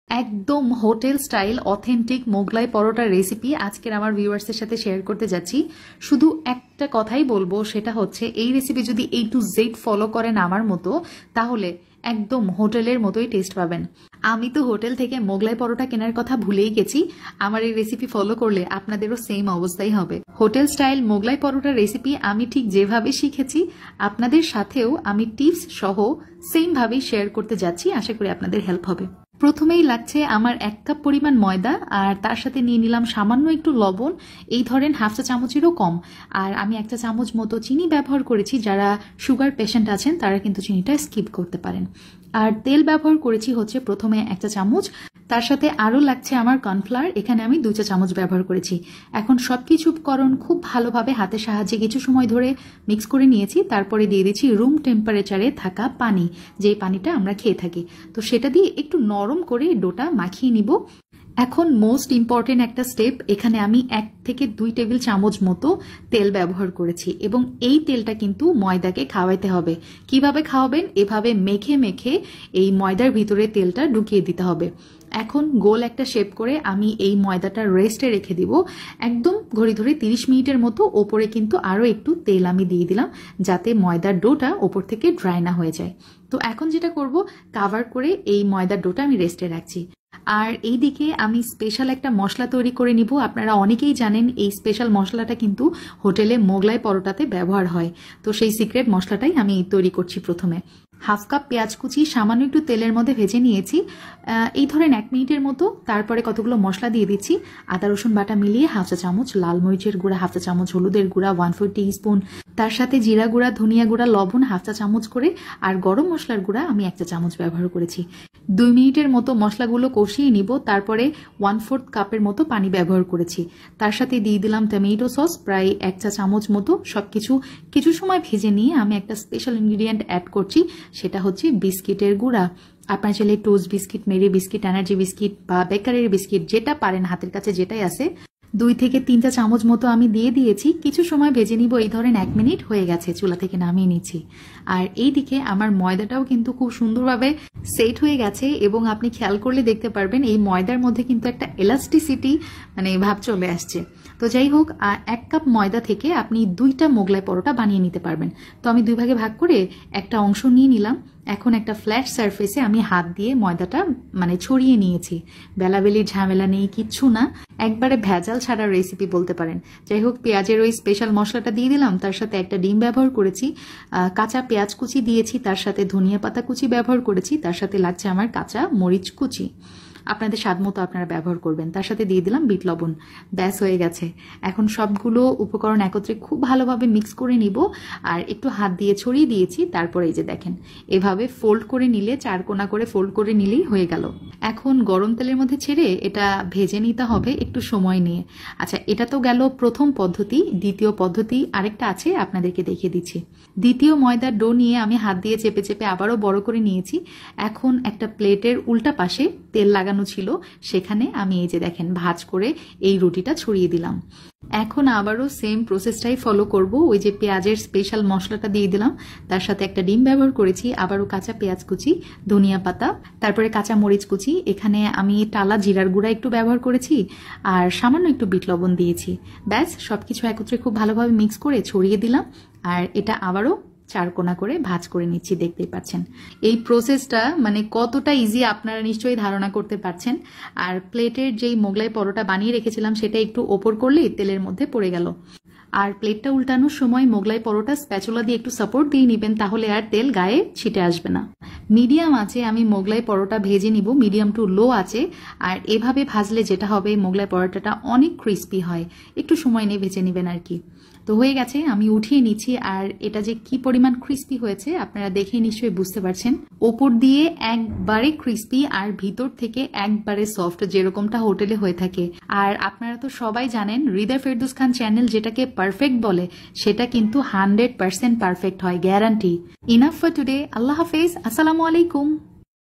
একদম hotel style authentic Mughlai পরোটার recipe আজকের আমার ভিউয়ার্সের সাথে শেয়ার করতে যাচ্ছি। শুধু একটা কথাই বলবো, সেটা হচ্ছে এই রেসিপি যদি A to Z ফলো করেন আমার মতো, তাহলে একদম হোটেলের মতোই টেস্ট পাবেন। আমি তো হোটেল থেকে মোগলাই পরোটা কেনার কথা ভুলেই গেছি। আমার এই রেসিপি ফলো করলে আপনাদেরও সেম অবস্থাই হবে। হোটেল স্টাইল মোগলাই পরোটার রেসিপি আমি ঠিক যেভাবে শিখেছি আপনাদের সাথেও আমি টিপস সহ সেম ভাবেই শেয়ার করতে যাচ্ছি। আশা করি আপনাদের হেল্প হবে। প্রথমেই লাগছে আমার 1 কাপ পরিমাণ ময়দা, আর তার সাথে নিয়ে নিলাম সামান্য একটু লবণ, এই ধরেন হাফ চা চামচেরও কম। আর আমি 1 চা চামচ মতো চিনি ব্যবহার করেছি। যারা সুগার পেশেন্ট আছেন তারা কিন্তু চিনিটা স্কিপ করতে পারেন। আর তেল ব্যবহার করেছি হচ্ছে প্রথমে 1 চা চামচ, তার সাথে আরও লাগছে আমার কর্নফ্লাওয়ার, এখানে আমি 2 চা চামচ ব্যবহার করেছি। এখন সবকিছু উপকরণ খুব ভালোভাবে হাতের সাহায্যে কিছু সময় ধরে মিক্স করে নিয়েছি। তারপরে দিয়ে দিচ্ছি রুম টেম্পারেচারে থাকা পানি, যে পানিটা আমরা খেয়ে থাকি। তো সেটা দিয়ে একটু নরম করে ডোটা মাখিয়ে নিব। এখন মোস্ট ইম্পর্টেন্ট একটা স্টেপ, এখানে আমি 1 থেকে 2 টেবিল চামচ মতো তেল ব্যবহার করেছি, এবং এই তেলটা কিন্তু ময়দাকে খাওয়াইতে হবে। কিভাবে খাওয়াবেন? এভাবে মেখে মেখে এই ময়দার ভিতরে তেলটা ঢুকিয়ে দিতে হবে। এখন গোল একটা শেপ করে আমি এই ময়দাটা রেস্টে রেখে দিব একদম ঘড়ি ধরে 30 মিনিটের মতো। ওপরে কিন্তু আরও একটু তেল আমি দিয়ে দিলাম, যাতে ময়দার ডোটা ওপর থেকে ড্রাই না হয়ে যায়। তো এখন যেটা করব, কাভার করে এই ময়দার ডোটা আমি রেস্টে রাখছি। আর এইদিকে আমি স্পেশাল একটা মশলা তৈরি করে নিব। আপনারা অনেকেই জানেন এই স্পেশাল মশলাটা কিন্তু হোটেলে মোগলাই পরোটাতে ব্যবহার হয়। তো সেই সিক্রেট মশলাটাই আমি তৈরি করছি। প্রথমে হাফ কাপ পেঁয়াজ কুচি সামান্য একটু তেলের মধ্যে ভেজে নিয়েছি, এই ধরেন 1 মিনিটের মতো। তারপরে কতগুলো মশলা দিয়ে দিচ্ছি। আদা রসুন বাটা মিলিয়ে হাফ চা চামচ লাল মরিচের গুঁড়া, হাফ চা চামচ হলুদের গুঁড়া, 1/4 টিস্পুন, তার সাথে জিরা গুঁড়া, ধনিয়া গুঁড়া, লবণ হাফ চা চামচ করে, আর গরম মশলার গুঁড়া আমি 1 চা চামচ ব্যবহার করেছি। 2 মিনিটের মতো মশলাগুলো কষিয়ে নিব। তারপরে 1/4 কাপের মতো পানি ব্যবহার করেছি। তার সাথে দিয়ে দিলাম টমেটো সস প্রায় 1 চা চামচ মতো। সবকিছু কিছু সময় ভেজে নিয়ে আমি একটা স্পেশাল ইনগ্রিডিয়েন্ট অ্যাড করছি, সেটা হচ্ছে বিস্কিটের গুঁড়া। আপনার চাইলে toast biscuit, Marie biscuit, energy biscuit বা বেকারির বিস্কিট, যেটা পারেন হাতের কাছে যেটাই আছে, 2 থেকে 3 চা চামচ মতো আমি দিয়ে দিয়েছি। কিছু সময় ভেজে নিব। এই ধরেন 1 মিনিট হয়ে গেছে, চুলা থেকে নামিয়ে নিচ্ছি। আর এইদিকে আমার ময়দাটাও কিন্তু খুব সুন্দরভাবে সেট হয়ে গেছে, এবং আপনি খেয়াল করলে দেখতে পারবেন এই ময়দার মধ্যে কিন্তু একটা এলাস্টিসিটি ভাব চলে আসছে। তো যাই হোক, 1 কাপ ময়দা থেকে আপনি 2টা মোগলাই পরোটা বানিয়ে নিতে পারবেন। তো আমি 2 ভাগে ভাগ করে একটা অংশ নিয়ে নিলাম। এখন একটা ফ্ল্যাট সারফেসে আমি হাত দিয়ে ময়দাটা ছড়িয়ে নিয়েছি। বেলাবেলির ঝামেলা নেই, কিচ্ছু না, একবারে ভেজাল ছাড়া রেসিপি বলতে পারেন। যাই হোক, পেঁয়াজের ওই স্পেশাল মশলাটা দিয়ে দিলাম, তার সাথে একটা ডিম ব্যবহার করেছি, কাঁচা পেঁয়াজ কুচি দিয়েছি, তার সাথে ধনিয়া পাতা কুচি ব্যবহার করেছি, তার সাথে লাগছে আমার কাঁচা মরিচ কুচি। আপনাদের স্বাদ মতো আপনারা ব্যবহার করবেন। তার সাথে দিয়ে দিলাম বিট লবণ। ব্যাস হয়ে গেছে। এখন সবগুলো উপকরণ একত্রে খুব ভালোভাবে মিক্স করে নিব, আর একটু হাত দিয়ে ছড়িয়ে দিয়েছি। তারপরে এই যে দেখেন, এভাবে ফোল্ড করে নিলে, 4 কোণা করে ফোল্ড করে নিলেই হয়ে গেল। এখন গরম তেলের মধ্যে ছেড়ে এটা ভেজে নিতে হবে একটু সময় নিয়ে। আচ্ছা, এটা তো গেল প্রথম পদ্ধতি। দ্বিতীয় পদ্ধতি আরেকটা আছে, আপনাদেরকে দেখিয়ে দিচ্ছি। দ্বিতীয় ময়দার ডো নিয়ে আমি হাত দিয়ে চেপে চেপে আবারও বড় করে নিয়েছি। এখন একটা প্লেটের উল্টা পাশে তেল লাগানো ছিল, সেখানে আমি এই যে দেখেন ভাঁজ করে এই রুটিটা ছড়িয়ে দিলাম। এখন আবারও সেম প্রসেসটাই ফলো করব। ওই যে পেঁয়াজের স্পেশাল মশলাটা দিয়ে দিলাম, তার সাথে একটা ডিম ব্যবহার করেছি, আবারও কাঁচা পেঁয়াজ কুচি, ধনিয়া পাতা, তারপরে কাঁচা মরিচ কুচি। এখানে আমি টালা জিরার গুঁড়া একটু ব্যবহার করেছি, আর সামান্য একটু বিট লবণ দিয়েছি। ব্যাস, সবকিছু একত্রে খুব ভালোভাবে মিক্স করে ছড়িয়ে দিলাম, আর এটা আবারও 4 কোণা করে ভাঁজ করে নিচ্ছি। দেখতেই পাচ্ছেন এই প্রসেসটা কতটা ইজি, আপনারা নিশ্চয়ই ধারণা করতে পারছেন। আর প্লেটের যেই মোগলাই পরোটা বানিয়ে রেখেছিলাম, সেটা একটু ওপর করলেই তেলের মধ্যে পড়ে গেল। আর প্লেটটা উল্টানোর সময় মোগলাই পরোটা স্প্যাচুলা দিয়ে একটু সাপোর্ট দিয়ে নেবেন, তাহলে আর তেল গায়ে ছিটে আসবে না। মিডিয়াম আছে আমি মোগলাই পরোটা ভেজে নিব, মিডিয়াম টু লো আছে। আর এভাবে ভাজলে যেটা হবে, মোগলাই পরোটাটা অনেক ক্রিস্পি হয়। একটু সময় নিয়ে ভেজে নেবেন আর কি। তো হয়ে গেছে, আমি উঠিয়ে নিচ্ছি। আর এটা যে কি পরিমাণ ক্রিস্পি হয়েছে আপনারা দেখে নিশ্চয়ই বুঝতে পারছেন। ওপর দিয়ে একবারে ক্রিস্পি, আর ভিতর থেকে একবারে সফট, যেরকমটা হোটেলে হয়ে থাকে। আর আপনারা তো সবাই জানেন, হৃদয় ফেরদৌস খান চ্যানেল যেটাকে পারফেক্ট বলে, সেটা কিন্তু 100% পারফেক্ট হয়, গ্যারান্টি। Enough for today. আল্লাহ হাফেজ, আসসালামু আলাইকুম।